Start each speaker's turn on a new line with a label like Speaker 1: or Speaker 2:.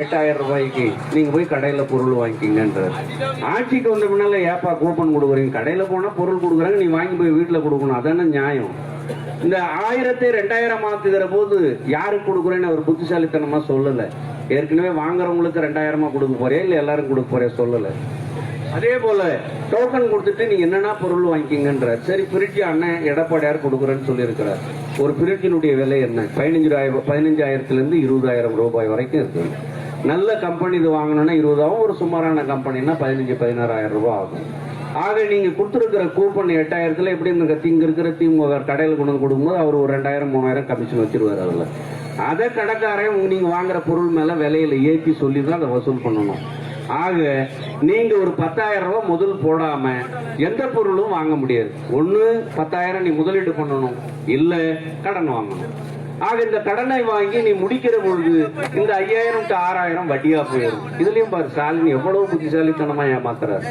Speaker 1: 8,000 ரூபாய்க்கு நீங்க போய் கடையில பொருள் வாங்கிக்கிங்கன்றார். ஆட்சிக்கு வந்த முன்னால ஏப்பா கூப்பன் கொடுக்குறீங்க, கடையில போனா பொருள் கொடுக்குறாங்க, நீ வாங்கி போய் வீட்டுல கொடுக்கணும், அதான நியாயம். இந்த 1000 2000 மாத்துகிற போது யாருக்கு கொடுக்குறேன்னு அவர் புத்திசாலித்தனமா சொல்லல. ஏற்கனவே வாங்குறவங்களுக்கு 2000 கொடுக்க போறே இல்ல எல்லாரும் கொடுக்க போறே சொல்லல. அதே போல டோக்கன் கொடுத்துட்டு நீங்க என்னன்னா பொருள் வாங்கிக்கிங்கன்றார். சரி, பிரிட்ஜ் அண்ணன் எடப்பாடியார் கொடுக்குறேன்னு சொல்லி இருக்கிறார். ஒரு பிரிட்ஜினுடைய விலை என்ன? 15,000 20,000 ரூபாய் வரைக்கும் இருக்கு. நல்ல கம்பெனி இது வாங்கணும்னா 20,000, ஒரு சுமாரான கம்பெனின்னா 15,000-16,000 ரூபாய் ஆகும். ஆக நீங்க கொடுத்துருக்கிற கூப்பன் 8,000 எப்படி இங்க இருக்கிற திமுக கடையில் கொண்டு வந்து கொடுக்கும்போது அவர் ஒரு 2,000-3,000 கமிஷன் வச்சிருவாரு. அதுல அதை கடைக்காரன் நீங்க வாங்குற பொருள் மேல விலையில ஏற்றி சொல்லி தான் அதை வசூல் பண்ணணும். ஆக நீங்க ஒரு 10,000 ரூபாய் முதல் போடாம எந்த பொருளும் வாங்க முடியாது. ஒண்ணு 10,000 நீ முதலீடு பண்ணணும், இல்ல கடன் வாங்கணும். ஆக இந்த கடனை வாங்கி நீ முடிக்கிற பொழுது இந்த 5,000 to 6,000 வட்டியா போயிடும். இதுலயும் பாரு, ஸ்டாலின் எவ்வளவு புத்திசாலித்தனமா ஏமாத்துறாரு.